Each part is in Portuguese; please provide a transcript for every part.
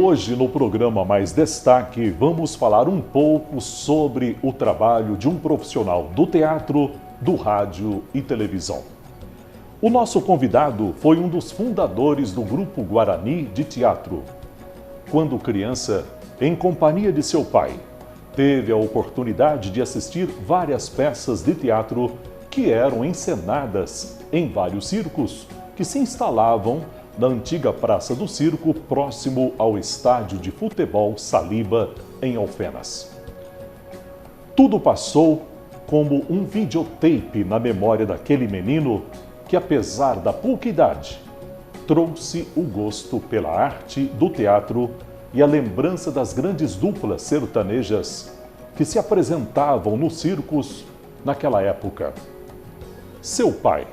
Hoje, no programa Mais Destaque, vamos falar um pouco sobre o trabalho de um profissional do teatro, do rádio e televisão. O nosso convidado foi um dos fundadores do Grupo Guarani de Teatro. Quando criança, em companhia de seu pai, teve a oportunidade de assistir várias peças de teatro que eram encenadas em vários circos que se instalavam na antiga Praça do Circo, próximo ao estádio de futebol Saliba, em Alfenas. Tudo passou como um videotape na memória daquele menino que, apesar da pouca idade, trouxe o gosto pela arte do teatro e a lembrança das grandes duplas sertanejas que se apresentavam nos circos naquela época. Seu pai,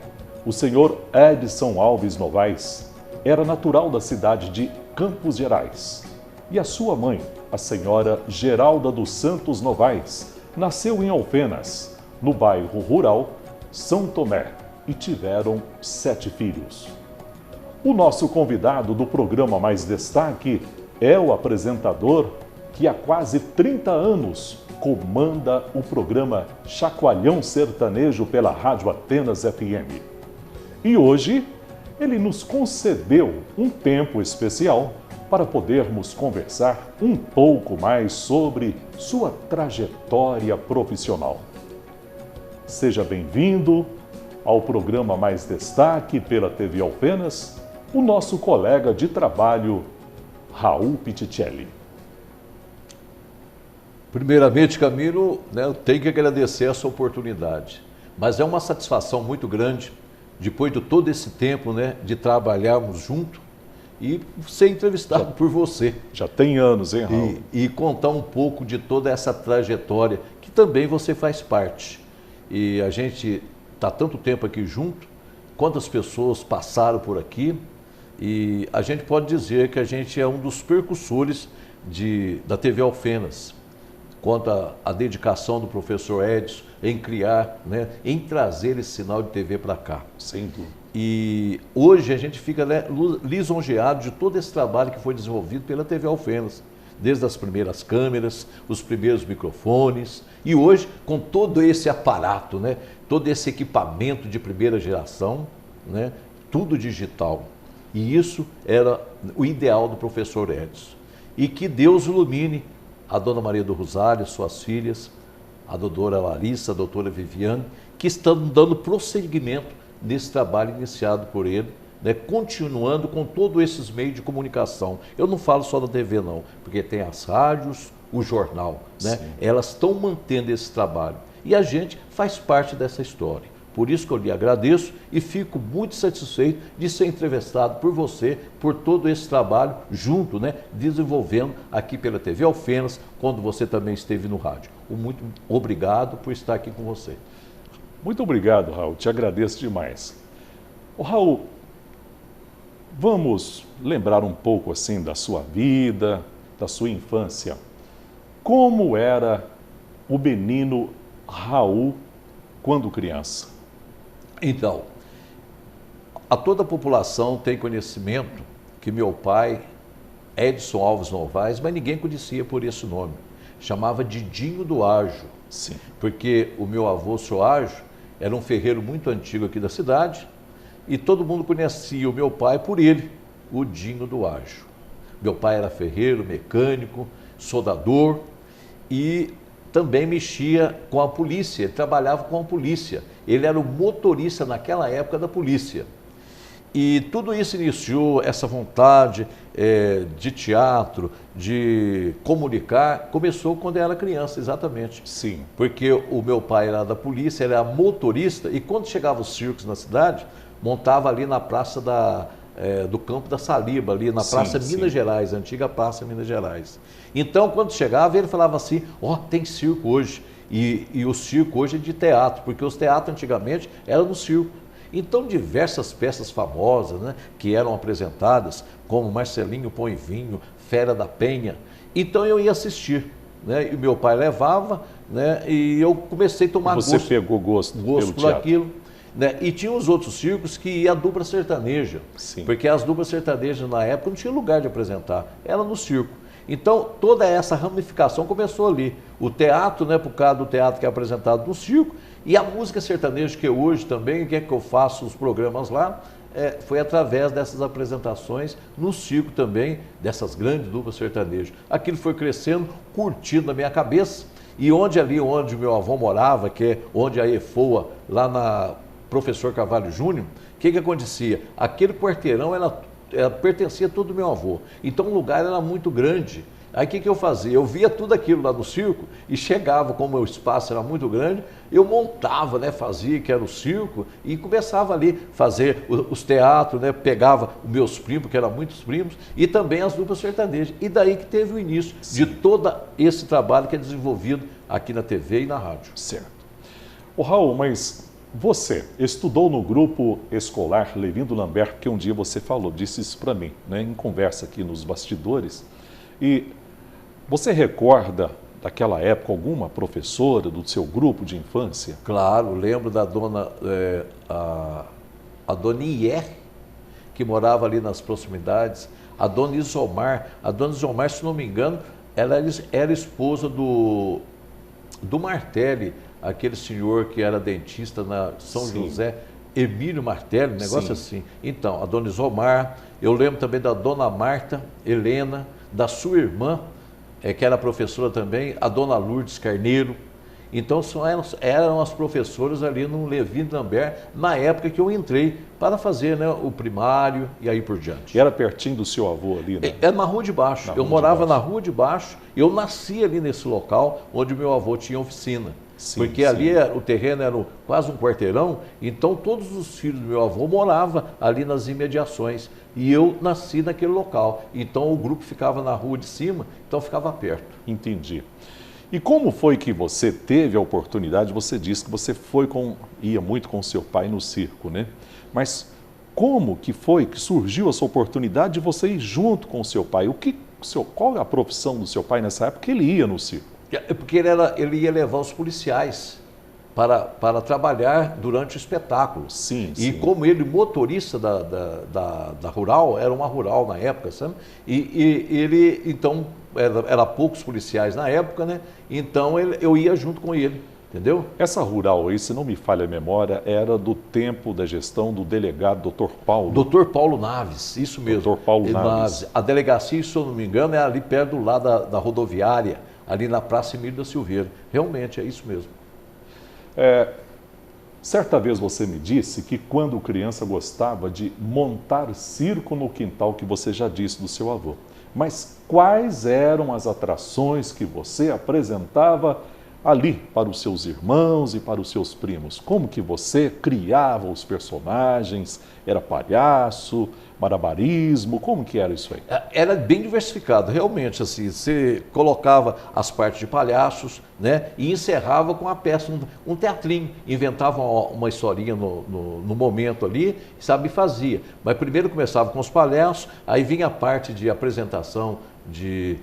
o senhor Edson Alves Novaes, era natural da cidade de Campos Gerais. E a sua mãe, a senhora Geralda dos Santos Novaes, nasceu em Alfenas, no bairro rural São Tomé, e tiveram 7 filhos. O nosso convidado do programa Mais Destaque é o apresentador que há quase 30 anos comanda o programa Chacoalhão Sertanejo pela Rádio Atenas FM. E hoje ele nos concedeu um tempo especial para podermos conversar um pouco mais sobre sua trajetória profissional. Seja bem-vindo ao programa Mais Destaque pela TV Alfenas, o nosso colega de trabalho, Raul Pitticelli. Primeiramente, Camilo, eu tenho que agradecer essa oportunidade, mas é uma satisfação muito grande, depois de todo esse tempo, de trabalharmos junto e ser entrevistado por você. Já tem anos, hein, Raul? E contar um pouco de toda essa trajetória, que também você faz parte. E a gente está tanto tempo aqui junto, quantas pessoas passaram por aqui, e a gente pode dizer que a gente é um dos percussores da TV Alfenas, quanto à dedicação do professor Edson em criar, em trazer esse sinal de TV para cá. Sem dúvida. E hoje a gente fica lisonjeado de todo esse trabalho que foi desenvolvido pela TV Alfenas, desde as primeiras câmeras, os primeiros microfones, e hoje com todo esse aparato, todo esse equipamento de primeira geração, tudo digital. E isso era o ideal do professor Edson. E que Deus ilumine a dona Maria do Rosário, suas filhas, a doutora Larissa, a doutora Viviane, que estão dando prosseguimento nesse trabalho iniciado por ele, continuando com todos esses meios de comunicação. Eu não falo só da TV não, porque tem as rádios, o jornal, elas estão mantendo esse trabalho. E a gente faz parte dessa história. Por isso que eu lhe agradeço e fico muito satisfeito de ser entrevistado por você, por todo esse trabalho junto, desenvolvendo aqui pela TV Alfenas, quando você também esteve no rádio. Muito obrigado por estar aqui com você. Muito obrigado, Raul. Te agradeço demais. Raul, vamos lembrar um pouco assim da sua vida, da sua infância. Como era o menino Raul quando criança? Então, toda a população tem conhecimento que meu pai, Edson Alves Novaes, mas ninguém conhecia por esse nome. Chamava Didinho do Ágio. Sim. Porque o meu avô, seu Ágio, era um ferreiro muito antigo aqui da cidade e todo mundo conhecia o meu pai por ele, o Dinho do Ágio. Meu pai era ferreiro, mecânico, soldador e também mexia com a polícia, ele trabalhava com a polícia. Ele era o motorista naquela época da polícia. E tudo isso iniciou, essa vontade de teatro, de comunicar, começou quando eu era criança, exatamente. Sim. Porque o meu pai era da polícia, ele era motorista, e quando chegavam os circos na cidade, montava ali na praça do Campo da Saliba, ali na Praça Minas Gerais, a antiga Praça Minas Gerais. Então, quando chegava, ele falava assim, tem circo hoje. E o circo hoje é de teatro, porque os teatros antigamente eram no circo. Então, diversas peças famosas, que eram apresentadas, como Marcelinho Pão e Vinho, Fera da Penha. Então, eu ia assistir, e meu pai levava, e eu comecei a tomar gosto. Você pegou gosto pelo por aquilo. né? E tinha os outros circos que ia a dupla sertaneja, Sim. porque as duplas sertanejas na época não tinha lugar de apresentar, era no circo. Então, toda essa ramificação começou ali. O teatro, né, por causa do teatro que é apresentado no circo, e a música sertaneja, que hoje também, que é que eu faço os programas lá, foi através dessas apresentações no circo também, dessas grandes duplas sertanejas. Aquilo foi crescendo, curtindo na minha cabeça, e onde meu avô morava, que é onde a EFOA, lá na Professor Carvalho Júnior, o que acontecia? Aquele quarteirão pertencia todo ao meu avô. Então o lugar era muito grande. Aí o que eu fazia? Eu via tudo aquilo lá no circo e chegava, como o espaço era muito grande, eu montava, né, fazia que era o circo e começava ali a fazer os teatros, né, pegava os meus primos, que eram muitos primos, e também as duplas sertanejas. E daí que teve o início de todo esse trabalho que é desenvolvido aqui na TV e na rádio. Certo. Ô Raul, mas você estudou no grupo escolar Levindo Lambert, que um dia você falou, disse isso para mim, né, em conversa aqui nos bastidores, e você recorda daquela época alguma professora do seu grupo de infância? Claro, lembro da dona, a dona Ier, que morava ali nas proximidades, a dona Isomar. A dona Isomar, se não me engano, ela era esposa do Martelli, aquele senhor que era dentista na São Sim. José, Emílio Martelli, negócio Sim. assim. Então, a dona Isomar, eu lembro também da dona Marta Helena, da sua irmã, que era professora também, a dona Lourdes Carneiro. Então eram as professoras ali no Levindo Lambert, na época que eu entrei para fazer, né, o primário e aí por diante. E era pertinho do seu avô ali, né? Era na Rua de Baixo. Eu morava na Rua de Baixo, eu nasci ali nesse local onde meu avô tinha oficina. Sim, porque sim. ali o terreno era quase um quarteirão, então todos os filhos do meu avô moravam ali nas imediações. E eu nasci naquele local. Então o grupo ficava na rua de cima, então ficava perto. Entendi. E como foi que você teve a oportunidade? Você disse que você ia muito com seu pai no circo, né? Mas como que foi que surgiu essa oportunidade de você ir junto com o seu pai? Qual é a profissão do seu pai nessa época que ele ia no circo? Porque ele ia levar os policiais para trabalhar durante o espetáculo. Sim, E sim. como ele, motorista da Rural, era uma Rural na época, sabe? E ele, então, era poucos policiais na época, né? Então eu ia junto com ele, entendeu? Essa rural aí, se não me falha a memória, era do tempo da gestão do delegado Dr. Paulo. Dr. Paulo Naves, isso mesmo. Dr. Paulo Naves. A delegacia, se eu não me engano, é ali perto do lado da rodoviária, ali na Praça Emílio da Silveira. Realmente, é isso mesmo. Certa vez você me disse que quando criança gostava de montar circo no quintal, que você já disse do seu avô. Mas quais eram as atrações que você apresentava ali para os seus irmãos e para os seus primos? Como que você criava os personagens? Era palhaço, malabarismo? Como que era isso aí? Era bem diversificado, realmente, assim, você colocava as partes de palhaços, né, e encerrava com a peça, um teatrinho, inventava uma historinha no momento ali, sabe, e fazia. Mas primeiro começava com os palhaços, aí vinha a parte de apresentação de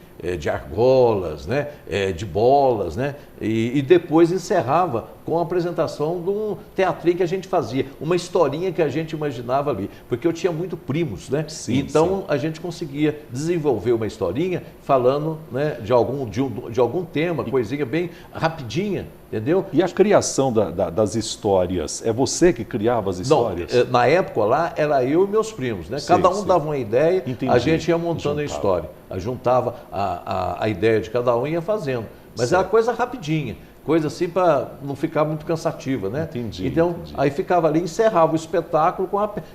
argolas, né, de bolas, né, e depois encerrava com a apresentação de um teatrinho que a gente fazia, uma historinha que a gente imaginava ali, porque eu tinha muito primos, né, Sim, então sim. a gente conseguia desenvolver uma historinha falando, né, de algum tema, coisinha bem rapidinha, entendeu? E a criação das histórias, é você que criava as histórias? Não, na época lá era eu e meus primos, né? Sim, Cada um sim. dava uma ideia, Entendi. a gente ia montando a Juntava. história, juntava a ideia de cada um e ia fazendo. Mas Certo. era coisa rapidinha, coisa assim para não ficar muito cansativa, né? Entendi, Então, entendi. aí ficava ali, encerrava o espetáculo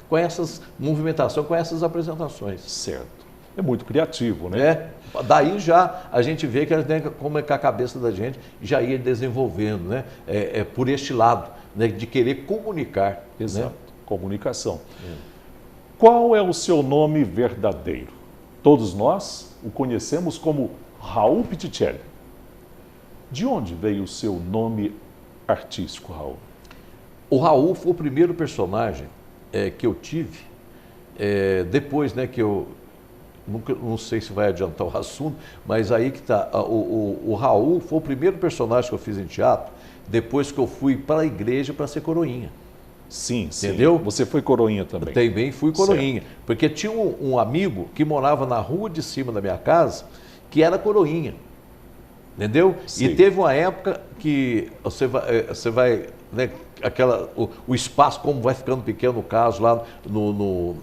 com essas movimentações, com essas apresentações. Certo. É muito criativo, né? Daí já a gente vê que como é que a cabeça da gente já ia desenvolvendo, né? Por este lado, né? De querer comunicar. Exato. Né? Comunicação. Qual é o seu nome verdadeiro? Todos nós o conhecemos como Raul Pitticelli. De onde veio o seu nome artístico, Raul? O Raul foi o primeiro personagem que eu tive, depois, né, que eu não sei se vai adiantar o assunto, mas aí que está. O Raul foi o primeiro personagem que eu fiz em teatro, depois que eu fui para a igreja para ser coroinha. Sim, entendeu? Sim. Você foi coroinha também? Também fui coroinha. Certo. Porque tinha um amigo que morava na rua de cima da minha casa, que era coroinha. Entendeu? Sim. E teve uma época que você vai né, o espaço, como vai ficando pequeno, no caso, lá no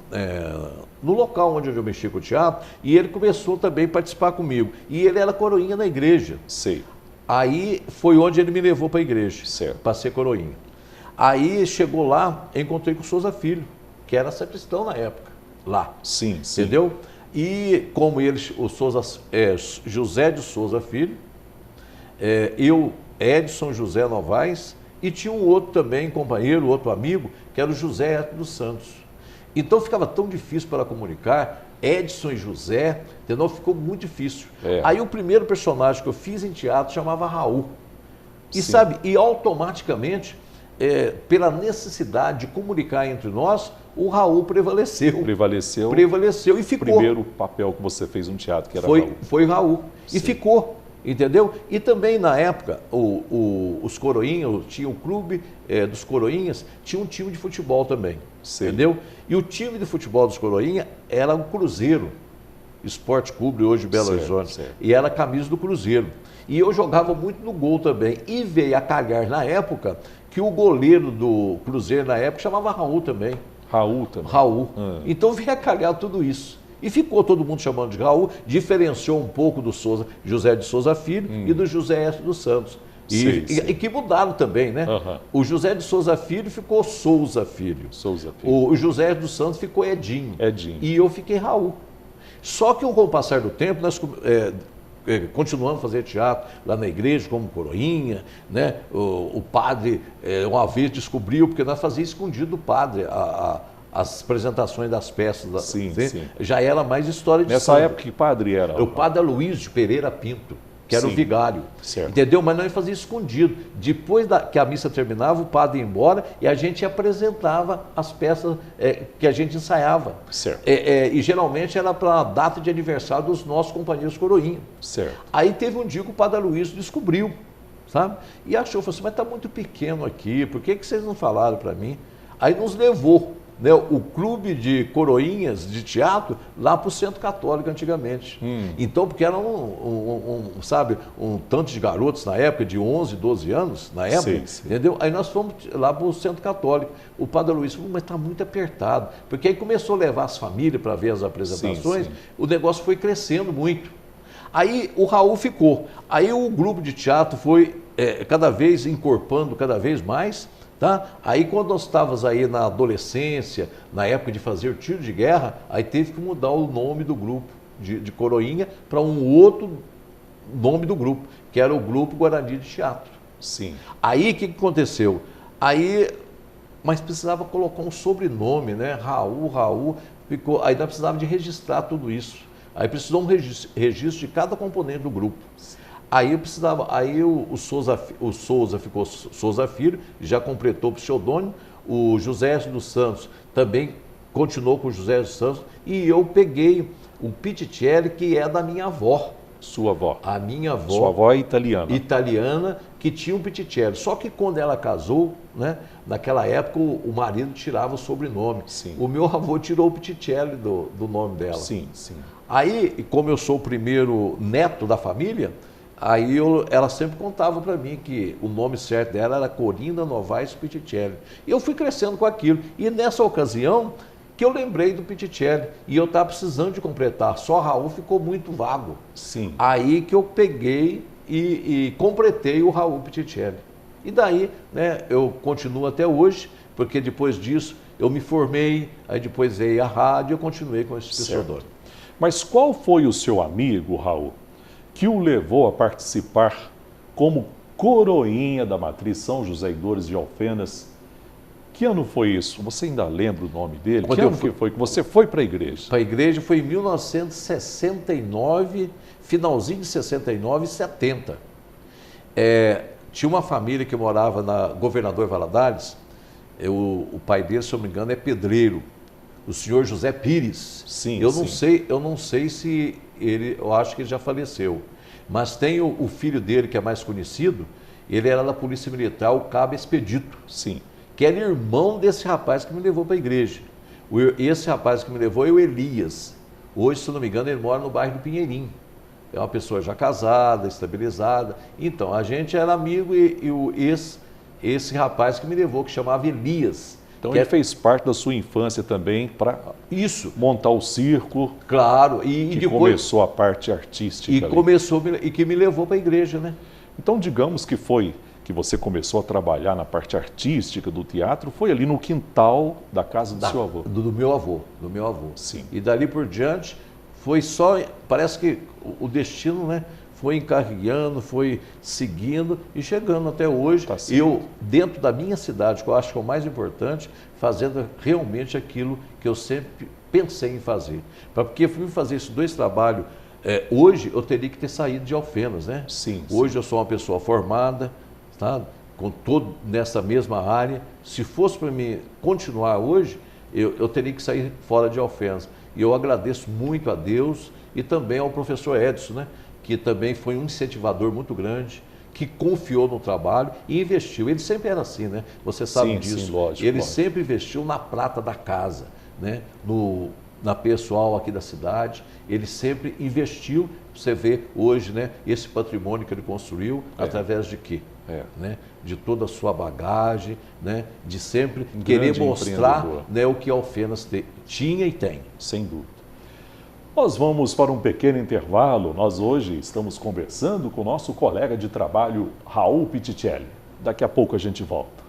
local onde eu mexi com o teatro, e ele começou também a participar comigo. E ele era coroinha na igreja. Sim. Aí foi onde ele me levou para a igreja, para ser coroinha. Aí chegou lá, encontrei com o Souza Filho, que era sacristão na época, lá. Sim, sim. Entendeu? E como ele, o Souza, José de Souza Filho, eu, Edson José Novaes, e tinha um outro também, companheiro, outro amigo, que era o José dos Santos. Então ficava tão difícil para comunicar, Edson e José, entendeu? Ficou muito difícil. Aí o primeiro personagem que eu fiz em teatro chamava Raul. E Sim. sabe, e automaticamente, pela necessidade de comunicar entre nós, o Raul prevaleceu. Prevaleceu e ficou. O primeiro papel que você fez no teatro, que era Raul. Raul. Foi Raul. Sim. E ficou. Entendeu? E também na época, os coroinhas, tinha o clube dos coroinhas, tinha um time de futebol também. Sim. Entendeu? E o time de futebol dos coroinhas era o Cruzeiro, Esporte Clube, hoje Belo Horizonte. E era a camisa do Cruzeiro. E eu jogava muito no gol também. E veio a calhar na época que o goleiro do Cruzeiro na época chamava Raul também. Raul também? Raul. Então veio a calhar tudo isso. E ficou todo mundo chamando de Raul, diferenciou um pouco do José de Souza Filho e do José dos Santos. E que mudaram também, né? O José de Souza Filho ficou Souza Filho. O José dos Santos ficou Edinho. E eu fiquei Raul. Só que com o passar do tempo, nós continuamos a fazer teatro lá na igreja, como coroinha, né? O padre, uma vez descobriu, porque nós fazíamos escondido do padre as apresentações das peças. Sim. Já era mais história de Nessa época, que padre era? O padre Aloysio Pereira Pinto, que era o vigário. Certo. Entendeu? Mas nós fazíamos escondido. Depois que a missa terminava, o padre ia embora e a gente apresentava as peças que a gente ensaiava. Certo. E geralmente era para a data de aniversário dos nossos companheiros coroinha. Certo. Aí teve um dia que o padre Aloysio descobriu, sabe? E achou, falou assim, mas está muito pequeno aqui, por que vocês não falaram para mim? Aí nos levou, né, o clube de coroinhas de teatro lá para o Centro Católico antigamente. Então, porque era sabe, um tanto de garotos na época, de 11, 12 anos, na época, entendeu? Aí nós fomos lá para o Centro Católico. O padre Luiz falou, mas está muito apertado. Porque aí começou a levar as famílias para ver as apresentações, o negócio foi crescendo muito. Aí o Raul ficou. Aí o grupo de teatro foi cada vez encorpando cada vez mais. Tá? Aí quando nós estávamos aí na adolescência, na época de fazer tiro de guerra, aí teve que mudar o nome do grupo de coroinha para um outro nome do grupo, que era o Grupo Guarani de Teatro. Sim. Aí o que aconteceu? Mas precisava colocar um sobrenome, né? Raul, ficou, aí nós precisávamos de registrar tudo isso. Aí precisou um registro de cada componente do grupo. Aí o Souza ficou Souza Filho, já completou o pseudônimo, o José dos Santos também continuou com o José dos Santos, e eu peguei o Pitticelli, que é da minha avó. Sua avó? A minha avó. Sua avó é italiana? Italiana, que tinha um Pitticelli. Só que quando ela casou, né, naquela época o marido tirava o sobrenome. Sim. O meu avô tirou o Pitticelli do nome dela. Sim. Aí, como eu sou o primeiro neto da família, aí ela sempre contava para mim que o nome certo dela era Corinda Novaes Pitticelli. E eu fui crescendo com aquilo. E nessa ocasião que eu lembrei do Pitticelli. E eu estava precisando de completar. Só Raul ficou muito vago. Sim. Aí que eu peguei e completei o Raul Pitticelli. E daí, né, eu continuo até hoje, porque depois disso eu me formei, aí depois veio a rádio e eu continuei com esse pseudônimo. Mas qual foi o seu amigo, Raul, que o levou a participar como coroinha da Matriz São José e Dores de Alfenas? Que ano foi isso? Você ainda lembra o nome dele? Que ano que foi que você foi para a igreja? Para a igreja foi em 1969, finalzinho de 69 e 70. Tinha uma família que morava na Governador Valadares, o pai dele, se eu não me engano, é pedreiro, o senhor José Pires. Sim, eu não sei se eu acho que ele já faleceu, mas tem o filho dele que é mais conhecido, ele era da Polícia Militar, o Cabo Expedito. Sim. que era irmão desse rapaz que me levou para a igreja. Esse rapaz que me levou é o Elias. Hoje, se não me engano, ele mora no bairro do Pinheirinho. É uma pessoa já casada, estabilizada. Então, a gente era amigo esse rapaz que me levou, que chamava Elias. Então ele fez parte da sua infância também para montar o circo. Claro, e depois começou a parte artística. E que me levou para a igreja, né? Então, digamos que você começou a trabalhar na parte artística do teatro, foi ali no quintal da casa do seu avô. Do meu avô. Sim. E dali por diante foi só, parece que o destino, né, foi encarregando, foi seguindo e chegando até hoje. Tá, eu, dentro da minha cidade, que eu acho que é o mais importante, fazendo realmente aquilo que eu sempre pensei em fazer. Porque eu fui fazer esses 2 trabalhos, hoje eu teria que ter saído de Alfenas, né? Sim. Hoje eu sou uma pessoa formada, tá? Com todo nessa mesma área. Se fosse para mim continuar hoje, eu teria que sair fora de Alfenas. E eu agradeço muito a Deus e também ao professor Edson, né? Que também foi um incentivador muito grande, que confiou no trabalho e investiu. Ele sempre era assim, né? Você sabe disso. Sim, lógico. Ele sempre investiu na prata da casa, né? Na pessoal aqui da cidade. Ele sempre investiu. Você vê hoje, né, esse patrimônio que ele construiu, através de quê? Né? De toda a sua bagagem, né? De sempre querer mostrar, né, o que Alfenas tinha e tem. Sem dúvida. Nós vamos para um pequeno intervalo. Nós hoje estamos conversando com o nosso colega de trabalho, Raul Pitticelli. Daqui a pouco a gente volta.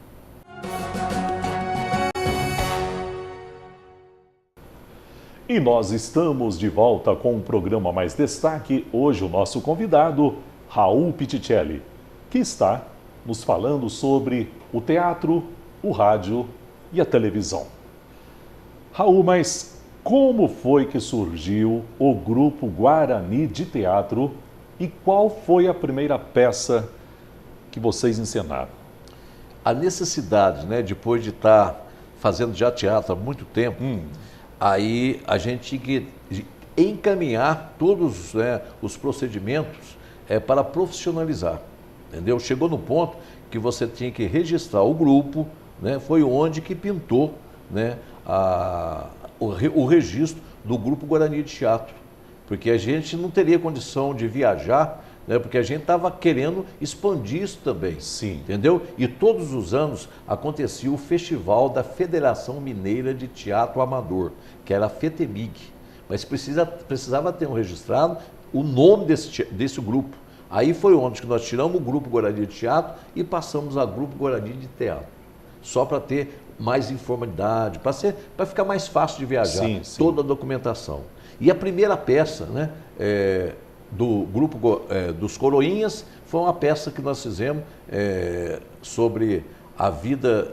E nós estamos de volta com o programa Mais Destaque. Hoje o nosso convidado, Raul Pitticelli, que está nos falando sobre o teatro, o rádio e a televisão. Raul, mas como foi que surgiu o Grupo Guarani de Teatro e qual foi a primeira peça que vocês encenaram? A necessidade, né, depois de estar fazendo já teatro há muito tempo, aí a gente tinha que encaminhar todos, né, os procedimentos para profissionalizar, entendeu? Chegou no ponto que você tinha que registrar o grupo, né, foi onde que pintou, né, o registro do Grupo Guarani de Teatro, porque a gente não teria condição de viajar, né, porque a gente estava querendo expandir isso também. Sim. Entendeu? E todos os anos acontecia o festival da Federação Mineira de Teatro Amador, que era a FETEMIG, mas precisava ter registrado o nome desse grupo. Aí foi onde que nós tiramos o Grupo Guarani de Teatro e passamos a Grupo Guarani de Teatro, só para ter mais informalidade, para ficar mais fácil de viajar, sim. toda a documentação. E a primeira peça, né, do grupo dos Coroinhas foi uma peça que nós fizemos sobre a vida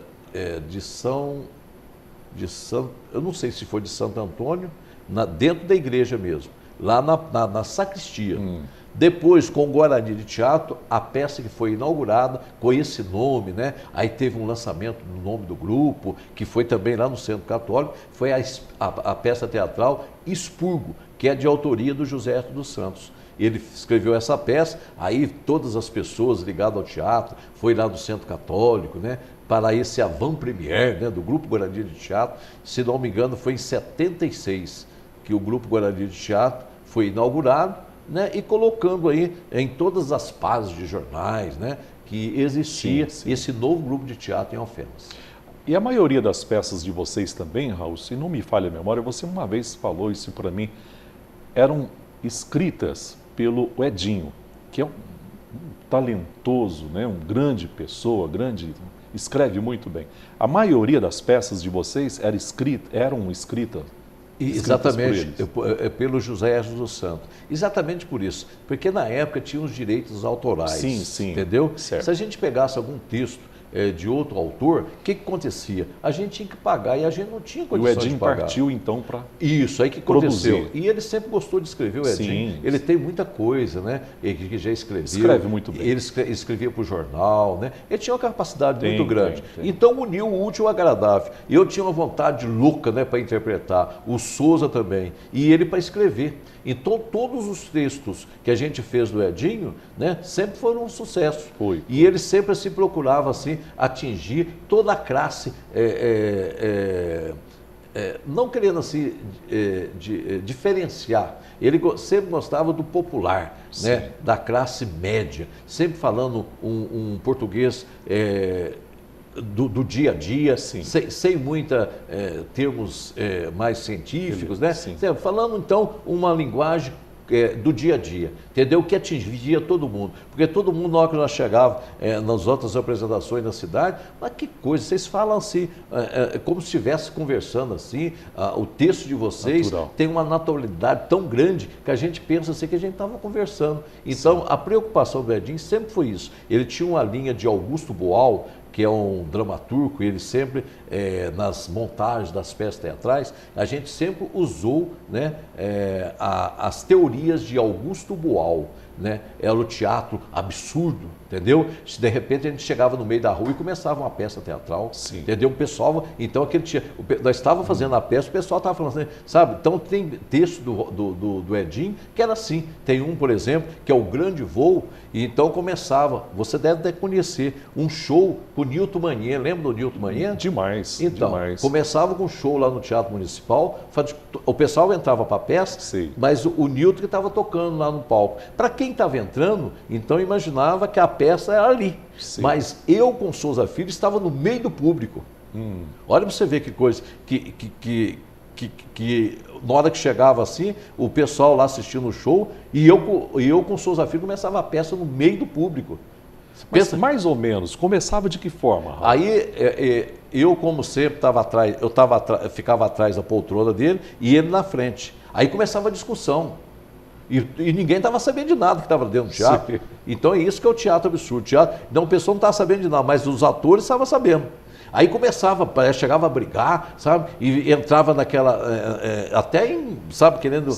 eu não sei se foi de Santo Antônio, dentro da igreja mesmo, lá na sacristia. Depois, com o Guarani de Teatro, a peça que foi inaugurada com esse nome, né? Aí teve um lançamento do nome do grupo, que foi também lá no Centro Católico, foi a peça teatral Expurgo, que é de autoria do José dos Santos. Ele escreveu essa peça, aí todas as pessoas ligadas ao teatro, foi lá no Centro Católico, né? Para esse avant-première, né, do Grupo Guarani de Teatro. Se não me engano, foi em 76 que o Grupo Guarani de Teatro foi inaugurado, né, e colocando aí em todas as páginas de jornais, né, que existia esse novo grupo de teatro em Alfenas. E a maioria das peças de vocês também, Raul, se não me falha a memória, você uma vez falou isso para mim, eram escritas pelo Edinho, que é um talentoso, né, uma grande pessoa, escreve muito bem. A maioria das peças de vocês eram escritas Exatamente, pelo José dos Santos. Exatamente por isso, porque na época tinha os direitos autorais, sim, entendeu? Certo. Se a gente pegasse algum texto de outro autor, o que acontecia? A gente tinha que pagar e a gente não tinha condição de pagar. E o Edinho partiu então para isso, aí que aconteceu. Produzir. E ele sempre gostou de escrever, o Edinho. Sim. Ele tem muita coisa, né? Ele que já escreveu. Escreve muito bem. Ele escrevia para o jornal, né? Ele tinha uma capacidade muito grande. Então uniu o útil ao agradável. E eu tinha uma vontade louca, né, para interpretar. O Souza também. E ele para escrever. Então todos os textos que a gente fez do Edinho, né, sempre foram um sucesso. Foi. E ele sempre se procurava assim assim, atingir toda a classe, não querendo assim diferenciar. Ele sempre gostava do popular, né, da classe média, sempre falando um português do dia a dia, sem muita termos mais científicos, né? Falando então uma linguagem do dia a dia, entendeu? Que atingia todo mundo, porque todo mundo, na hora que nós chegávamos nas outras apresentações na cidade, mas que coisa, vocês falam assim, como se estivesse conversando assim, o texto de vocês tem uma naturalidade tão grande que a gente pensa assim que a gente estava conversando. Então, a preocupação do Edinho sempre foi isso. Ele tinha uma linha de Augusto Boal, que é um dramaturgo, ele sempre, nas montagens das peças teatrais, a gente sempre usou, né, as teorias de Augusto Boal, né? Era o teatro absurdo, entendeu? Se de repente a gente chegava no meio da rua e começava uma peça teatral, entendeu? O pessoal, então nós estávamos fazendo a peça, o pessoal estava falando assim, sabe? Então tem texto do Edinho que era assim. Tem um, por exemplo, que é O Grande Voo, e então começava, você deve até conhecer, um show com o Nilton Manhã, lembra do Nilton Manhã? Demais, então, demais. Começava com um show lá no Teatro Municipal, o pessoal entrava para a peça, mas o Nilton que estava tocando lá no palco. Para quem estava entrando, então imaginava que a peça era ali. Mas eu, com Souza Filho, estava no meio do público. Olha para você ver que coisa, que na hora que chegava assim, o pessoal lá assistindo o show, e eu com Souza Filho começava a peça no meio do público. Mas mais ou menos, começava de que forma, Raul? Aí eu, como sempre, ficava atrás da poltrona dele e ele na frente. Aí começava a discussão. E ninguém estava sabendo de nada que estava dentro do teatro. Então é isso que é o teatro absurdo. Então o pessoal não estava sabendo de nada, mas os atores estavam sabendo. Aí chegava a brigar, sabe? E entrava naquela, sabe, querendo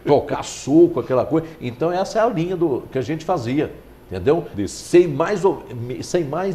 tocar suco, aquela coisa. Então essa é a linha que a gente fazia. Entendeu? Sem mais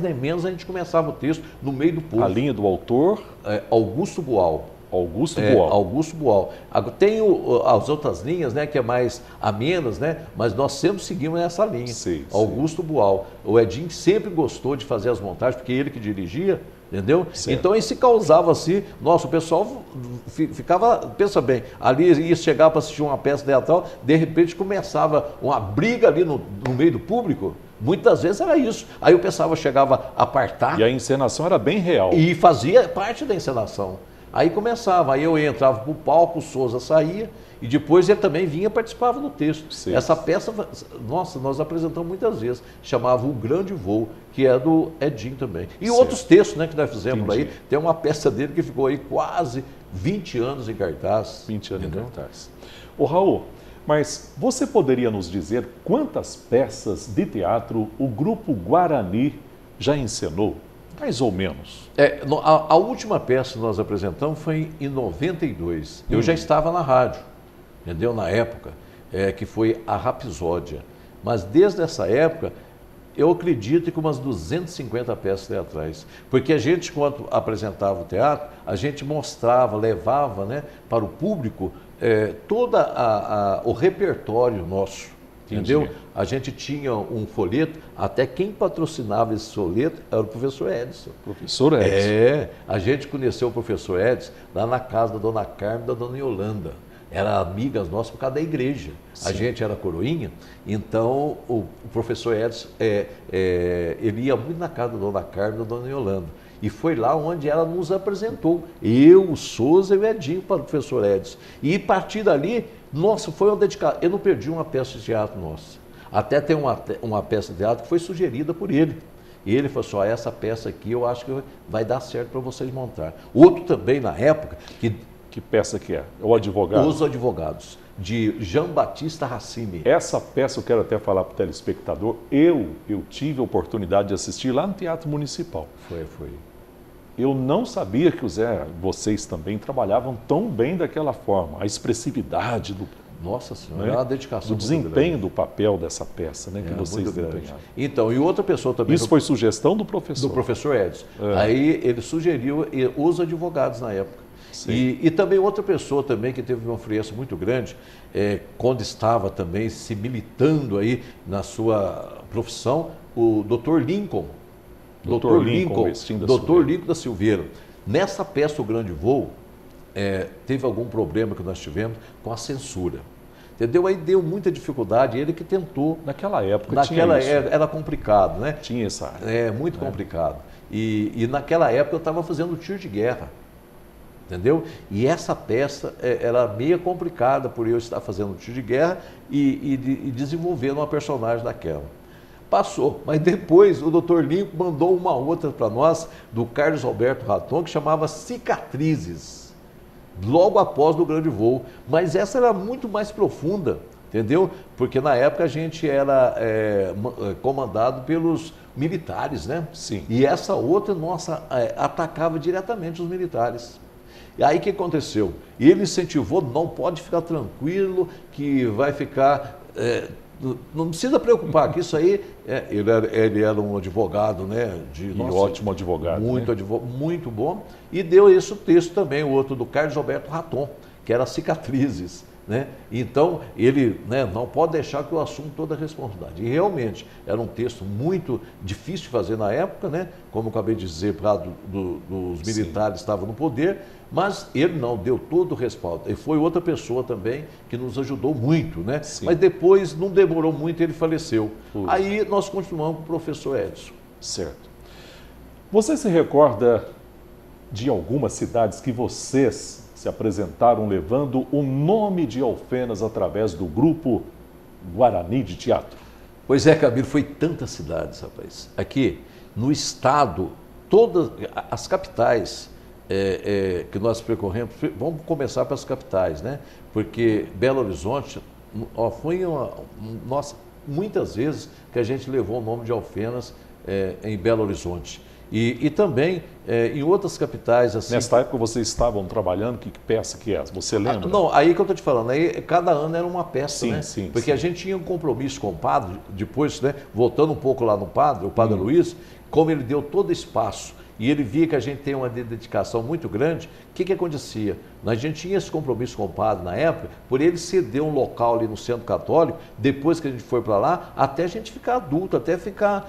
nem menos, a gente começava o texto no meio do povo. A linha do autor? Augusto Boal. Augusto Boal. Augusto Boal. Tem as outras linhas, né, que é mais amenas, né, mas nós sempre seguimos essa linha. Augusto Boal. O Edinho sempre gostou de fazer as montagens, porque ele que dirigia, entendeu? Então aí se causava assim, nossa, o pessoal ficava, pensa bem, ali ia chegar para assistir uma peça teatral, de repente começava uma briga ali no meio do público. Muitas vezes era isso. Aí o pessoal chegava a apartar. E a encenação era bem real. E fazia parte da encenação. Aí começava, aí eu entrava para o palco, o Souza saía, e depois ele também vinha e participava do texto. Essa peça, nossa, nós apresentamos muitas vezes, chamava O Grande Voo, que é do Edinho também. E outros textos, né, que nós fizemos aí, tem uma peça dele que ficou aí quase 20 anos em cartaz. 20 anos em cartaz. Ô Raul, mas você poderia nos dizer quantas peças de teatro o Grupo Guarani já encenou? Mais ou menos. A última peça que nós apresentamos foi em 92. Eu já estava na rádio, entendeu? Na época, que foi a Rapsódia. Mas desde essa época, eu acredito que umas 250 peças teatrais. Porque a gente, quando apresentava o teatro, a gente mostrava, levava, né, para o público todo o repertório nosso. Entendeu? A gente tinha um folheto, até quem patrocinava esse folheto era o professor Edson. Professor Edson. A gente conheceu o professor Edson lá na casa da dona Carmen e da dona Yolanda. Eram amigas nossas por causa da igreja. A gente era coroinha, então o professor Edson, ele ia muito na casa da dona Carmen e da dona Yolanda. E foi lá onde ela nos apresentou. Eu, o Souza e o Edinho para o professor Edson. E a partir dali, nossa, foi uma dedicação. Eu não perdi uma peça de teatro nossa. Até tem uma peça de teatro que foi sugerida por ele. E ele falou assim, essa peça aqui eu acho que vai dar certo para vocês montar. Outro também na época... Que peça que é? O Advogado? Os Advogados, de Jean Batista Racine. Essa peça eu quero até falar para o telespectador. Eu tive a oportunidade de assistir lá no Teatro Municipal. Foi. Eu não sabia que vocês também trabalhavam tão bem daquela forma. A expressividade do... Nossa Senhora, é uma dedicação. Do desempenho do papel dessa peça, né, que vocês desempenharam. Então, e outra pessoa também... Isso foi sugestão do professor? Do professor Edson. Aí ele sugeriu os advogados na época. E também outra pessoa também que teve uma influência muito grande, quando estava também se militando aí na sua profissão, o Dr. Lincoln, Dr. Lincoln, Dr. Lincoln da Silveira. Nessa peça, O Grande Voo, teve algum problema que nós tivemos com a censura. Entendeu? Aí deu muita dificuldade, ele que tentou. Naquela época tinha isso. Era complicado, né? Tinha essa área. Muito complicado. E naquela época eu estava fazendo tiro de guerra, entendeu? E essa peça era meio complicada por eu estar fazendo tiro de guerra e desenvolvendo uma personagem daquela. Passou, mas depois o Dr. Lincoln mandou uma outra para nós, do Carlos Alberto Raton, que chamava Cicatrizes, logo após do Grande Voo. Mas essa era muito mais profunda, entendeu? Porque na época a gente era comandado pelos militares, né? Sim. E essa outra, nossa, atacava diretamente os militares. E aí o que aconteceu? Ele incentivou, não pode ficar tranquilo, que vai ficar... não precisa preocupar, que isso aí... ele era um advogado, né? Ótimo advogado. Muito bom. E deu esse texto também, o outro do Carlos Alberto Raton, que era Cicatrizes. Né? Então, ele não pode deixar que eu assuma toda a responsabilidade. E realmente, era um texto muito difícil de fazer na época, né? Como eu acabei de dizer, dos militares estavam no poder, mas ele não deu todo o respaldo. E foi outra pessoa também que nos ajudou muito, né? Mas depois, não demorou muito, ele faleceu. Aí nós continuamos com o professor Edson. Certo. Você se recorda de algumas cidades que vocês se apresentaram levando o nome de Alfenas através do grupo Guarani de Teatro? Pois é, Camilo, foi tantas cidades, rapaz. Aqui no estado, todas as capitais que nós percorremos, vamos começar pelas capitais, né? Porque Belo Horizonte, nossa, muitas vezes que a gente levou o nome de Alfenas em Belo Horizonte. E também em outras capitais assim. Nessa época vocês estavam trabalhando, que peça que é? Você lembra? Não, aí que eu estou te falando, aí cada ano era uma peça, sim, né? Sim, porque a gente tinha um compromisso com o padre, depois, né, voltando um pouco lá no padre, o padre Luiz, como ele deu todo espaço e ele via que a gente tem uma dedicação muito grande, o que acontecia? A gente tinha esse compromisso com o padre na época, por ele ceder um local ali no Centro Católico, depois que a gente foi para lá, até a gente ficar adulto, até ficar,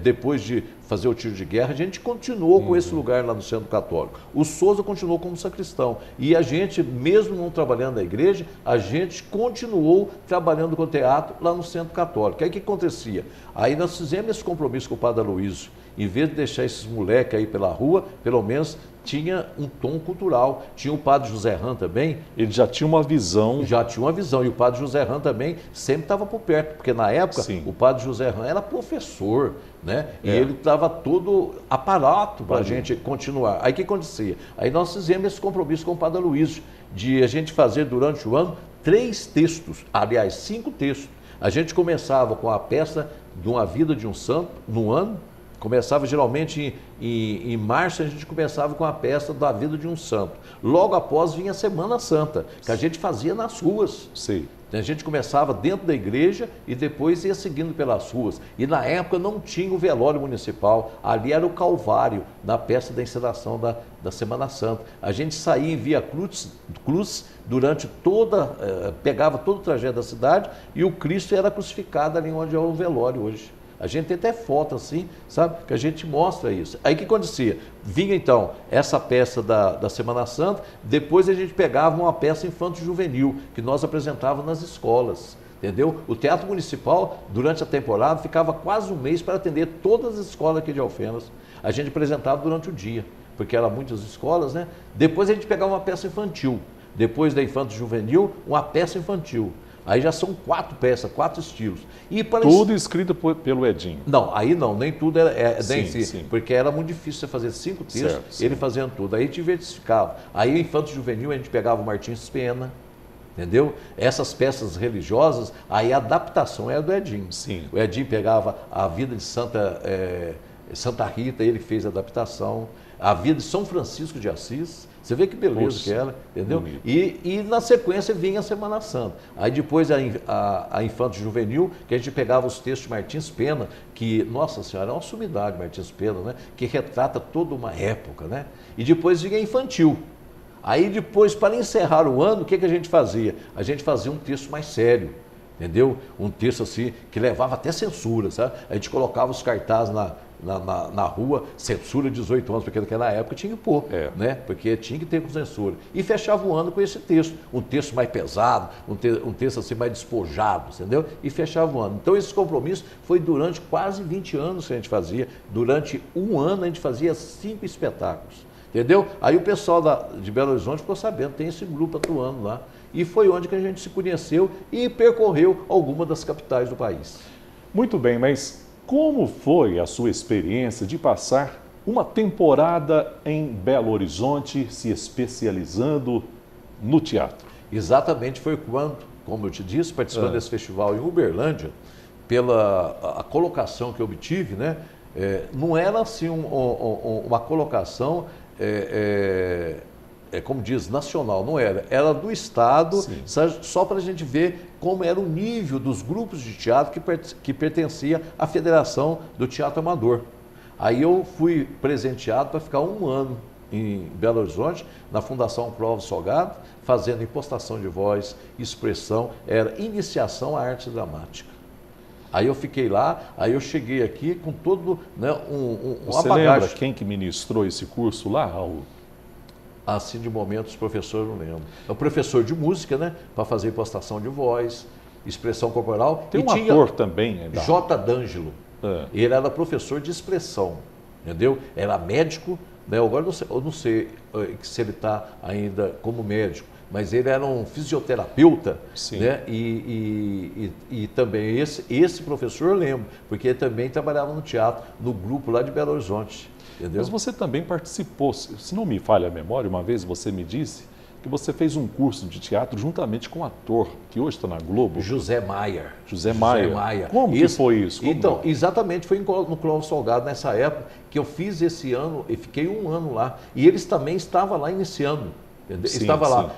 depois de fazer o tiro de guerra, a gente continuou com esse lugar lá no Centro Católico. O Souza continuou como sacristão. E a gente, mesmo não trabalhando na igreja, a gente continuou trabalhando com o teatro lá no Centro Católico. Aí o que acontecia? Aí nós fizemos esse compromisso com o padre Aloysio. Em vez de deixar esses moleques aí pela rua, pelo menos tinha um tom cultural. Tinha o padre José Ram também. Ele já tinha uma visão. Já tinha uma visão. E o padre José Ram também sempre estava por perto, porque na época o padre José Ram era professor, né? E ele estava todo aparato para a gente continuar. Aí o que acontecia? Aí nós fizemos esse compromisso com o padre Aloysio, de a gente fazer durante o ano 3 textos, aliás, 5 textos. A gente começava com a peça de Uma Vida de um Santo, no ano. Começava geralmente em março, a gente começava com a peça da Vida de um Santo. Logo após vinha a Semana Santa, que a gente fazia nas ruas. Sim. A gente começava dentro da igreja e depois ia seguindo pelas ruas. E na época não tinha o velório municipal, ali era o Calvário, na peça da encenação da Semana Santa. A gente saía em Via Cruz durante pegava todo o trajeto da cidade e o Cristo era crucificado ali onde é o velório hoje. A gente tem até foto assim, sabe, que a gente mostra isso. Aí o que acontecia? Vinha então essa peça da Semana Santa, depois a gente pegava uma peça infanto-juvenil, que nós apresentávamos nas escolas, entendeu? O Teatro Municipal, durante a temporada, ficava quase um mês para atender todas as escolas aqui de Alfenas. A gente apresentava durante o dia, porque eram muitas escolas, né? Depois a gente pegava uma peça infantil, depois da infanto-juvenil, uma peça infantil. Aí já são 4 peças, 4 estilos. Tudo escrito pelo Edinho? Não, aí não, nem tudo sim. Porque era muito difícil você fazer 5 textos, ele fazendo tudo. Aí a gente diversificava. Aí o Infanto Juvenil a gente pegava o Martins Pena, entendeu? Essas peças religiosas, aí a adaptação era do Edinho. Sim. O Edinho pegava a vida de Santa Rita, ele fez a adaptação. A vida de São Francisco de Assis. Você vê que beleza que era, entendeu? E na sequência vinha a Semana Santa. Aí depois a Infanto Juvenil, que a gente pegava os textos de Martins Pena, que, nossa senhora, é uma sumidade Martins Pena, né? Que retrata toda uma época, né? E depois vinha a infantil. Aí depois, para encerrar o ano, o que a gente fazia? A gente fazia um texto mais sério. Entendeu? Um texto assim que levava até censura, sabe? A gente colocava os cartazes na rua, censura 18 anos, porque naquela época tinha que pôr, né? Porque tinha que ter com censura. E fechava o ano com esse texto, um texto mais pesado, um texto assim mais despojado, entendeu? E fechava o ano. Então esse compromisso foi durante quase 20 anos que a gente fazia. Durante um ano a gente fazia 5 espetáculos, entendeu? Aí o pessoal de Belo Horizonte ficou sabendo, tem esse grupo atuando lá. E foi onde que a gente se conheceu e percorreu algumas das capitais do país. Muito bem, mas como foi a sua experiência de passar uma temporada em Belo Horizonte, se especializando no teatro? Exatamente, foi quando, como eu te disse, participando desse festival em Uberlândia, pela a colocação que eu obtive, né? Não era assim uma colocação, como diz, nacional, não era. Era do Estado, só para a gente ver como era o nível dos grupos de teatro que pertencia à Federação do Teatro Amador. Aí eu fui presenteado para ficar um ano em Belo Horizonte, na Fundação Clóvis Salgado, fazendo impostação de voz, expressão, era iniciação à arte dramática. Aí eu fiquei lá, aí eu cheguei aqui com todo, né, uma Você bagagem. lembra quem que ministrou esse curso lá, Raul? Assim, de momentos, professor, não lembro. É o professor de música, né? Para fazer impostação de voz, expressão corporal. Tem um ator também. J. D'Angelo. Ele era professor de expressão, entendeu? Era médico, né? Agora eu não sei se ele está ainda como médico, mas ele era um fisioterapeuta, né? E também esse professor eu lembro, porque ele também trabalhava no teatro, no grupo lá de Belo Horizonte. Entendeu? Mas você também participou, se não me falha a memória, uma vez você me disse que você fez um curso de teatro juntamente com um ator que hoje está na Globo. José Maia. José Maia. Como que foi isso? Então, exatamente, foi no Clóvis Salgado, nessa época, que eu fiz esse ano, e fiquei um ano lá. E eles também estavam lá iniciando. Estava lá.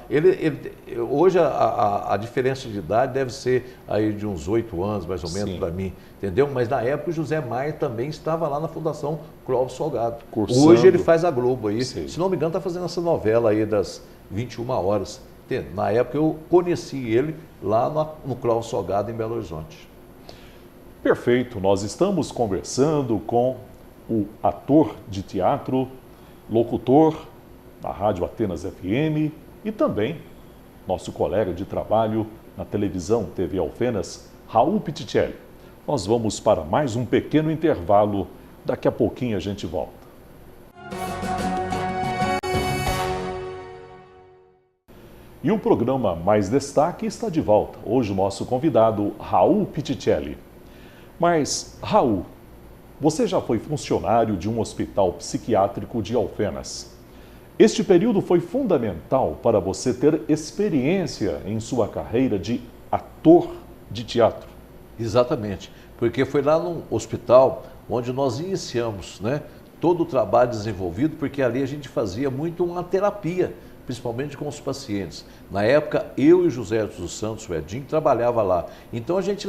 Hoje a diferença de idade deve ser aí de uns 8 anos, mais ou menos, para mim. Entendeu? Mas na época o José Maia também estava lá na Fundação Clóvis Salgado. Cursando. Hoje ele faz a Globo aí. Se não me engano, está fazendo essa novela aí das 21 horas. Entende? Na época eu conheci ele lá no Clóvis Salgado, em Belo Horizonte. Perfeito. Nós estamos conversando com o ator de teatro, locutor na Rádio Atenas FM e também nosso colega de trabalho na televisão TV Alfenas, Raul Pitticelli. Nós vamos para mais um pequeno intervalo, daqui a pouquinho a gente volta. E o programa Mais Destaque está de volta. Hoje o nosso convidado, Raul Pitticelli. Mas, Raul, você já foi funcionário de um hospital psiquiátrico de Alfenas. Este período foi fundamental para você ter experiência em sua carreira de ator de teatro. Exatamente, porque foi lá no hospital onde nós iniciamos, né, todo o trabalho desenvolvido, porque ali a gente fazia muito uma terapia, principalmente com os pacientes. Na época, eu e o José dos Santos, o Edinho, trabalhava lá. Então a gente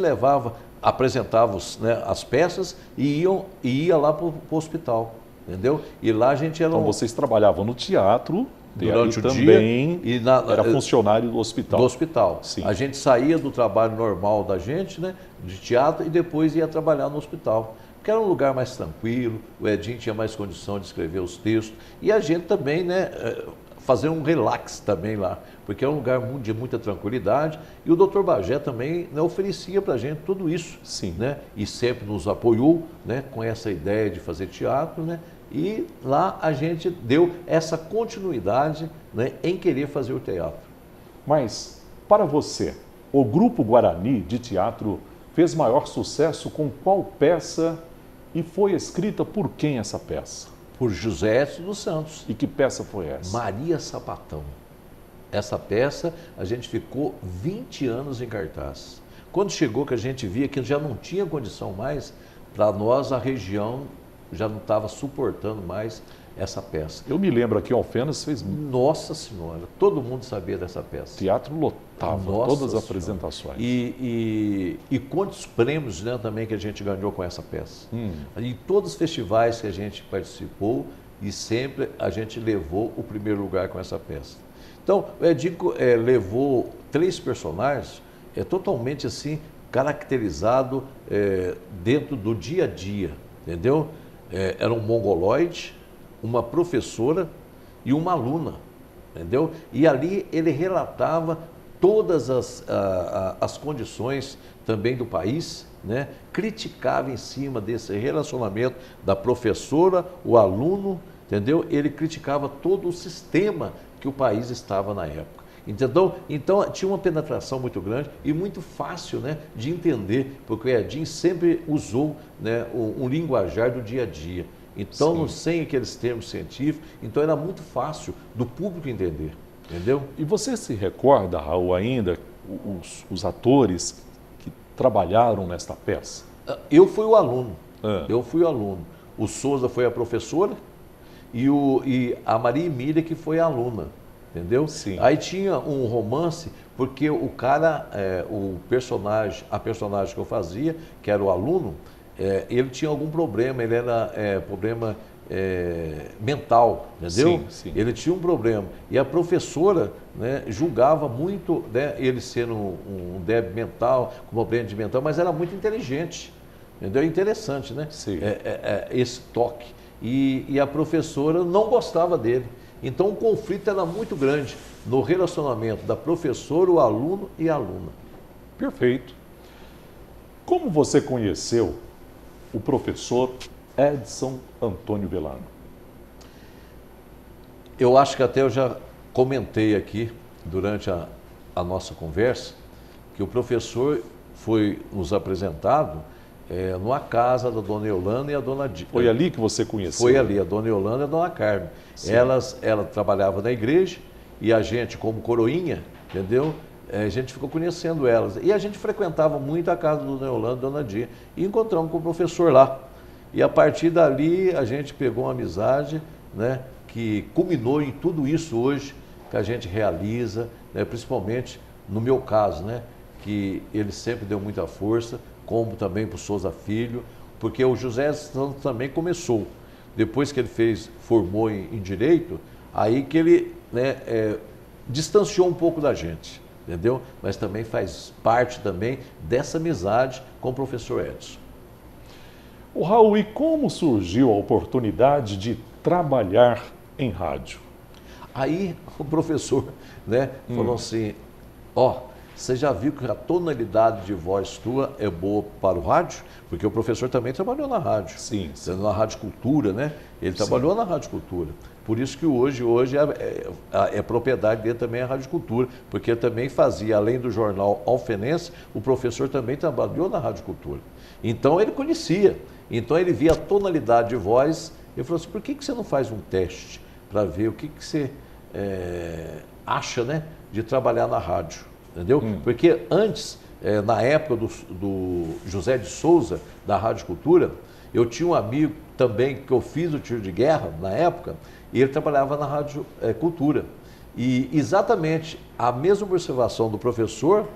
apresentava as peças e ia lá para o hospital. Entendeu? E lá a gente era... Então vocês trabalhavam no teatro durante o também dia, era funcionário do hospital. Do hospital. Sim. A gente saía do trabalho normal da gente, né, de teatro, e depois ia trabalhar no hospital. Porque era um lugar mais tranquilo, o Edinho tinha mais condição de escrever os textos. E a gente também, né, fazer um relax também lá, porque é um lugar de muita tranquilidade. E o Dr. Bagé também, né, oferecia para a gente tudo isso. Sim. Né, e sempre nos apoiou, né, com essa ideia de fazer teatro, né. E lá a gente deu essa continuidade, né, em querer fazer o teatro. Mas, para você, o Grupo Guarani de Teatro fez maior sucesso com qual peça e foi escrita por quem essa peça? Por José dos Santos. E que peça foi essa? Maria Sapatão. Essa peça a gente ficou 20 anos em cartaz. Quando chegou que a gente via que já não tinha condição mais, para nós a região já não estava suportando mais essa peça. Eu me lembro aqui, Alfenas fez... Nossa Senhora, todo mundo sabia dessa peça. O teatro lotava todas as apresentações. E quantos prêmios, né, também que a gente ganhou com essa peça. Em todos os festivais que a gente participou, e sempre a gente levou o primeiro lugar com essa peça. Então, o Edico levou 3 personagens totalmente assim, caracterizado dentro do dia a dia, entendeu? era um mongoloide, uma professora e uma aluna, entendeu? E ali ele relatava todas as condições também do país, né? Criticava em cima desse relacionamento da professora, o aluno, entendeu? Ele criticava todo o sistema que o país estava na época. Entendeu? Então tinha uma penetração muito grande e muito fácil, né, de entender, porque o Edinho sempre usou, né, um linguajar do dia a dia. Então, sem aqueles termos científicos, então era muito fácil do público entender, entendeu? E você se recorda, Raul, ainda, os atores que trabalharam nesta peça? Eu fui o aluno, O Souza foi a professora e a Maria Emília que foi a aluna, entendeu? Sim. Aí tinha um romance, porque o cara, a personagem que eu fazia, que era o aluno, ele tinha algum problema, ele era problema mental, entendeu? Sim. Ele tinha um problema. E a professora, né, julgava muito, né, ele sendo um débil mental, com problema de mental, mas era muito inteligente, entendeu? Interessante, né? Sim. Esse toque. E a professora não gostava dele. Então o conflito era muito grande no relacionamento da professora, o aluno e a aluna. Perfeito. Como você conheceu o professor Edson Antônio Velano? Eu acho que até eu já comentei aqui durante a nossa conversa que o professor foi nos apresentado numa casa da dona Yolanda e a dona Di. Foi ali que você conheceu? Foi ali, a dona Yolanda e a dona Carmen. Ela trabalhava na igreja e a gente, como coroinha, entendeu? A gente ficou conhecendo elas. E a gente frequentava muito a casa da dona Yolanda e dona Di. E encontramos com o professor lá. E a partir dali a gente pegou uma amizade, né, que culminou em tudo isso hoje que a gente realiza, né, principalmente no meu caso, né, que ele sempre deu muita força, como também para o Souza Filho, porque o José Santos também começou. Depois que ele formou em Direito, aí que ele, né, distanciou um pouco da gente, entendeu? Mas também faz parte também dessa amizade com o professor Edson. O Raul, e como surgiu a oportunidade de trabalhar em rádio? Aí o professor, né, falou assim, você já viu que a tonalidade de voz tua é boa para o rádio? Porque o professor também trabalhou na rádio. Sim. Na Rádio Cultura, né? Ele trabalhou na Rádio Cultura. Por isso que hoje é propriedade dele também a Rádio Cultura, porque ele também fazia, além do jornal Alfenense, o professor também trabalhou na Rádio Cultura. Então ele conhecia, então ele via a tonalidade de voz, ele falou assim, por que você não faz um teste para ver o que você acha, né, de trabalhar na rádio? Entendeu? Porque antes, na época do José de Souza, da Rádio Cultura, eu tinha um amigo também que eu fiz o tiro de guerra na época, e ele trabalhava na Rádio Cultura. E exatamente a mesma observação do professor,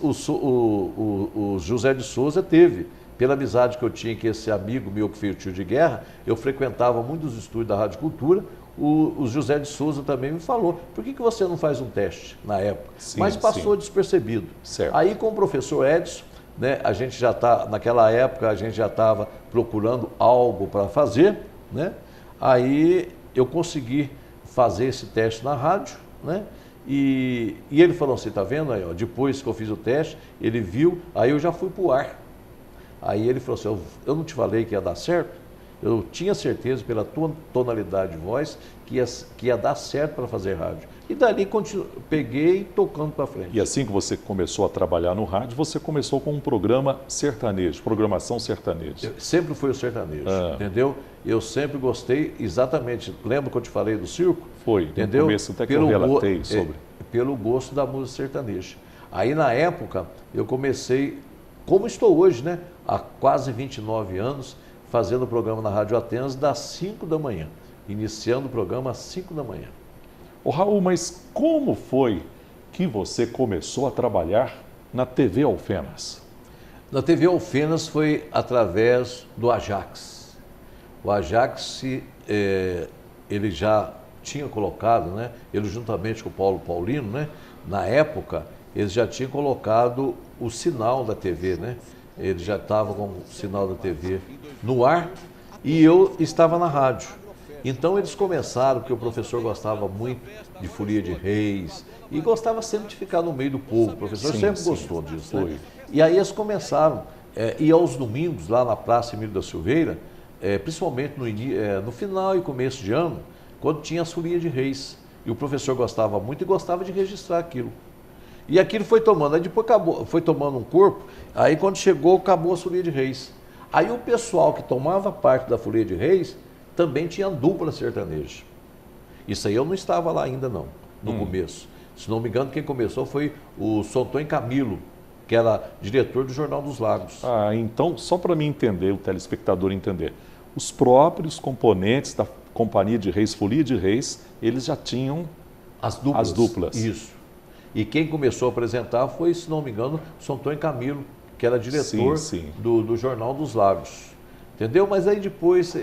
o José de Souza teve. Pela amizade que eu tinha com esse amigo meu que fez o tiro de guerra, eu frequentava muitos estúdios da Rádio Cultura. O José de Souza também me falou, por que você não faz um teste na época? Mas passou despercebido. Certo. Aí com o professor Edson, né, a gente já naquela época a gente já estava procurando algo para fazer, né? Aí eu consegui fazer esse teste na rádio, né? E ele falou assim, tá vendo aí, depois que eu fiz o teste, ele viu, aí eu já fui para o ar. Aí ele falou assim, eu não te falei que ia dar certo? Eu tinha certeza, pela tua tonalidade de voz, que ia dar certo para fazer rádio. E dali peguei tocando para frente. E assim que você começou a trabalhar no rádio, você começou com um programa sertanejo, programação sertaneja. Sempre foi o sertanejo, entendeu? Eu sempre gostei, exatamente, lembra que eu te falei do circo? Foi, entendeu? No começo até que eu relatei sobre. Pelo gosto da música sertaneja. Aí na época, eu comecei, como estou hoje, né? Há quase 29 anos, fazendo o programa na Rádio Atenas das 5 da manhã, iniciando o programa às 5 da manhã. Ô Raul, mas como foi que você começou a trabalhar na TV Alfenas? Na TV Alfenas foi através do Ajax. O Ajax, ele já tinha colocado, né, ele juntamente com o Paulo Paulino, né, na época, eles já tinham colocado o sinal da TV, né? Ele já estava com o sinal da TV no ar e eu estava na rádio. Então eles começaram, porque o professor gostava muito de Folia de Reis e gostava sempre de ficar no meio do povo. O professor sempre gostou disso, né? E aí eles começaram, e aos domingos, lá na Praça Emílio da Silveira, principalmente no final e começo de ano, quando tinha as Folias de Reis. E o professor gostava muito e gostava de registrar aquilo. E aquilo foi tomando, aí depois foi tomando um corpo, aí quando chegou, acabou a Folia de Reis. Aí o pessoal que tomava parte da Folia de Reis também tinha dupla sertaneja. Isso aí eu não estava lá ainda não, no começo. Se não me engano, quem começou foi o Sontônio Camilo, que era diretor do Jornal dos Lagos. Ah, então, só para mim entender, o telespectador entender, os próprios componentes da Companhia de Reis, Folia de Reis, eles já tinham as duplas. Isso. E quem começou a apresentar foi, se não me engano, Sontônio Camilo, que era diretor do Jornal dos Lagos. Entendeu? Mas aí depois,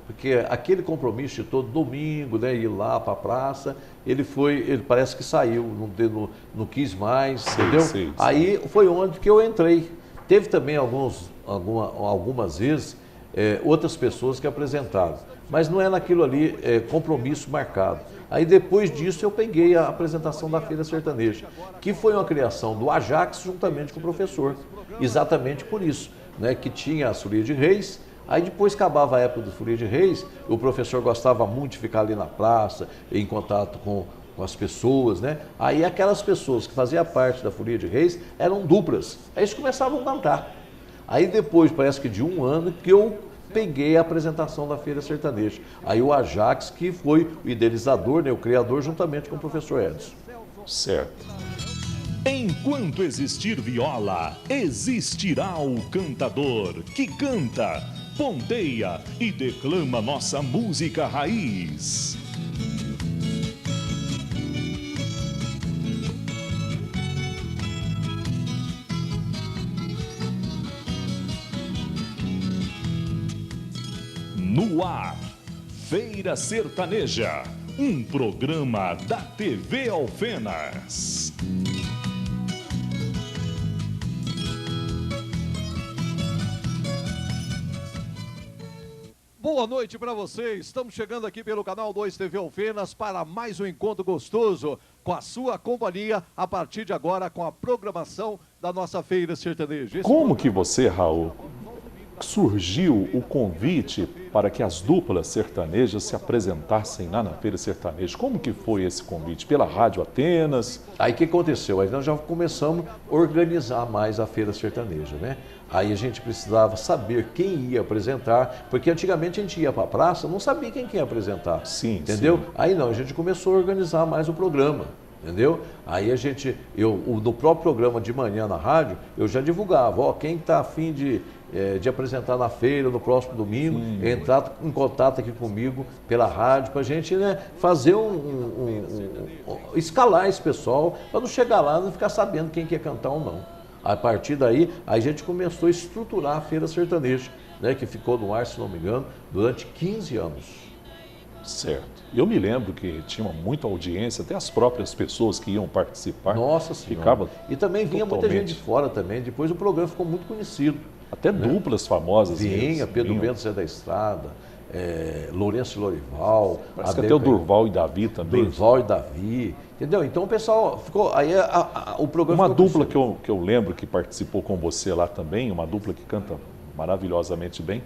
porque aquele compromisso de todo domingo, né, ir lá para a praça, ele parece que saiu, não quis mais, entendeu? Aí foi onde que eu entrei. Teve também algumas vezes outras pessoas que apresentaram, mas não é naquilo ali compromisso marcado. Aí depois disso eu peguei a apresentação da Feira Sertaneja, que foi uma criação do Ajax juntamente com o professor, exatamente por isso, né, que tinha a Folia de Reis. Aí depois acabava a época do Folia de Reis, o professor gostava muito de ficar ali na praça, em contato com as pessoas, né? Aí aquelas pessoas que faziam parte da Folia de Reis eram duplas, aí eles começavam a cantar. Aí depois, parece que de um ano, que eu peguei a apresentação da Feira Sertaneja. Aí o Ajax, que foi o idealizador, né, o criador, juntamente com o professor Edson. Certo. Enquanto existir viola, existirá o cantador que canta, ponteia e declama nossa música raiz. No ar, Feira Sertaneja, um programa da TV Alfenas. Boa noite para vocês. Estamos chegando aqui pelo canal 2 TV Alfenas para mais um encontro gostoso com a sua companhia a partir de agora com a programação da nossa Feira Sertaneja. Como que você, Raul, surgiu o convite para que as duplas sertanejas se apresentassem lá na Feira Sertaneja? Como que foi esse convite? Pela Rádio Atenas? Aí o que aconteceu? Aí nós já começamos a organizar mais a Feira Sertaneja, né? Aí a gente precisava saber quem ia apresentar, porque antigamente a gente ia para a praça, não sabia quem ia apresentar. Sim, entendeu? Sim. Aí não, a gente começou a organizar mais o programa. Entendeu? Aí no próprio programa de manhã na rádio, eu já divulgava, quem está afim de apresentar na feira no próximo domingo, entrar em contato aqui comigo pela rádio, para a gente, né, fazer escalar esse pessoal, para não chegar lá e não ficar sabendo quem quer cantar ou não. A partir daí, a gente começou a estruturar a Feira Sertaneja, né, que ficou no ar, se não me engano, durante 15 anos. Certo. Eu me lembro que tinha muita audiência, até as próprias pessoas que iam participar. Nossa Senhora. E também vinha muita gente de fora também. Depois o programa ficou muito conhecido. Até duplas famosas. Vinha, Pedro Bento Zé da Estrada, Lourenço e Lorival. Parece que até o Durval e Davi também. Durval e Davi. Entendeu? Então o pessoal ficou... Aí o programa Uma dupla que eu lembro que participou com você lá também, uma dupla que canta maravilhosamente bem,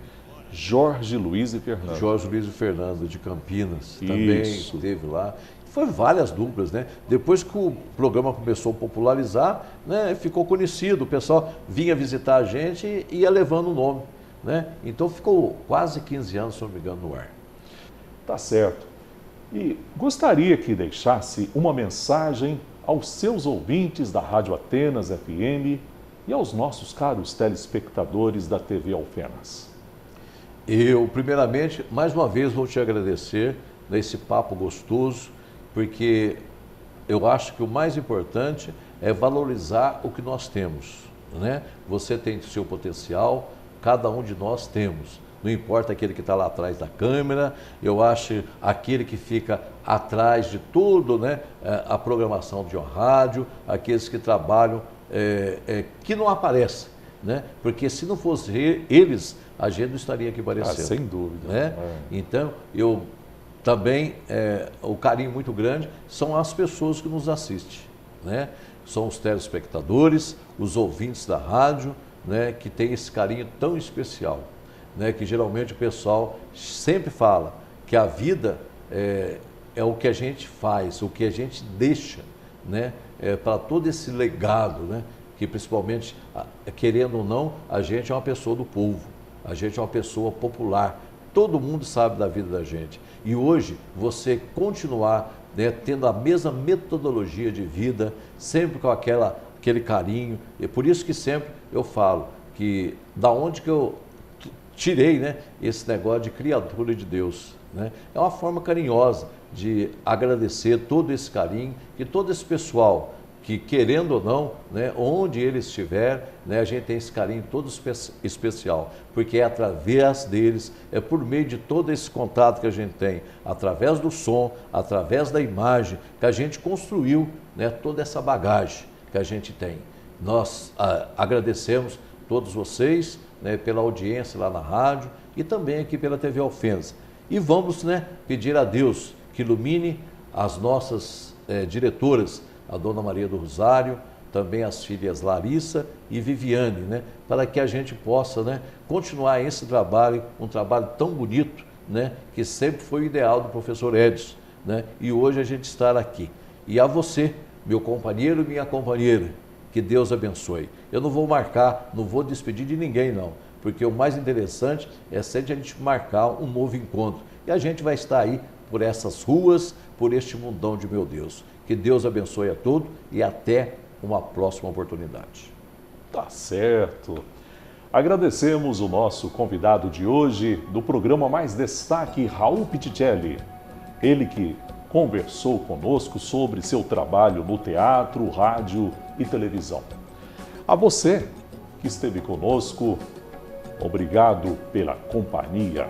Jorge Luiz e Fernando. Jorge Luiz e Fernando, de Campinas, também esteve lá. Foi várias duplas, né? Depois que o programa começou a popularizar, né, ficou conhecido, o pessoal vinha visitar a gente e ia levando o nome, né? Então ficou quase 15 anos, se não me engano, no ar. Tá certo. E gostaria que deixasse uma mensagem aos seus ouvintes da Rádio Atenas FM e aos nossos caros telespectadores da TV Alfenas. Eu, primeiramente, mais uma vez vou te agradecer nesse papo gostoso, porque eu acho que o mais importante é valorizar o que nós temos, né? Você tem o seu potencial, cada um de nós temos. Não importa aquele que está lá atrás da câmera, eu acho aquele que fica atrás de tudo, né? A programação de uma rádio, aqueles que trabalham, que não aparecem. né? Porque se não fosse eles, a gente não estaria aqui aparecendo. Sem dúvida. Né? Então, eu também, o carinho muito grande são as pessoas que nos assistem, né? São os telespectadores, os ouvintes da rádio, né? Que tem esse carinho tão especial, né? Que geralmente o pessoal sempre fala que a vida é o que a gente faz, o que a gente deixa, né? Para todo esse legado, né? Que principalmente, querendo ou não, a gente é uma pessoa do povo, a gente é uma pessoa popular, todo mundo sabe da vida da gente. E hoje, você continuar, né, tendo a mesma metodologia de vida, sempre com aquele carinho, e por isso que sempre eu falo que da onde que eu tirei, né, esse negócio de criatura de Deus, né? É uma forma carinhosa de agradecer todo esse carinho que todo esse pessoal que, querendo ou não, né, onde ele estiver, né, a gente tem esse carinho todo especial, porque é através deles, é por meio de todo esse contato que a gente tem, através do som, através da imagem, que a gente construiu, né, toda essa bagagem que a gente tem. Nós agradecemos todos vocês, né, pela audiência lá na rádio e também aqui pela TV Alfenas. E vamos, né, pedir a Deus que ilumine as nossas diretoras, a Dona Maria do Rosário, também as filhas Larissa e Viviane, né, para que a gente possa, né, continuar esse trabalho, um trabalho tão bonito, né, que sempre foi o ideal do professor Edson, né, e hoje a gente estar aqui. E a você, meu companheiro e minha companheira, que Deus abençoe. Eu não vou marcar, não vou despedir de ninguém não, porque o mais interessante é sempre a gente marcar um novo encontro. E a gente vai estar aí por essas ruas, por este mundão de meu Deus. Que Deus abençoe a todos e até uma próxima oportunidade. Tá certo. Agradecemos o nosso convidado de hoje do programa Mais Destaque, Raul Pitticelli. Ele que conversou conosco sobre seu trabalho no teatro, rádio e televisão. A você que esteve conosco, obrigado pela companhia.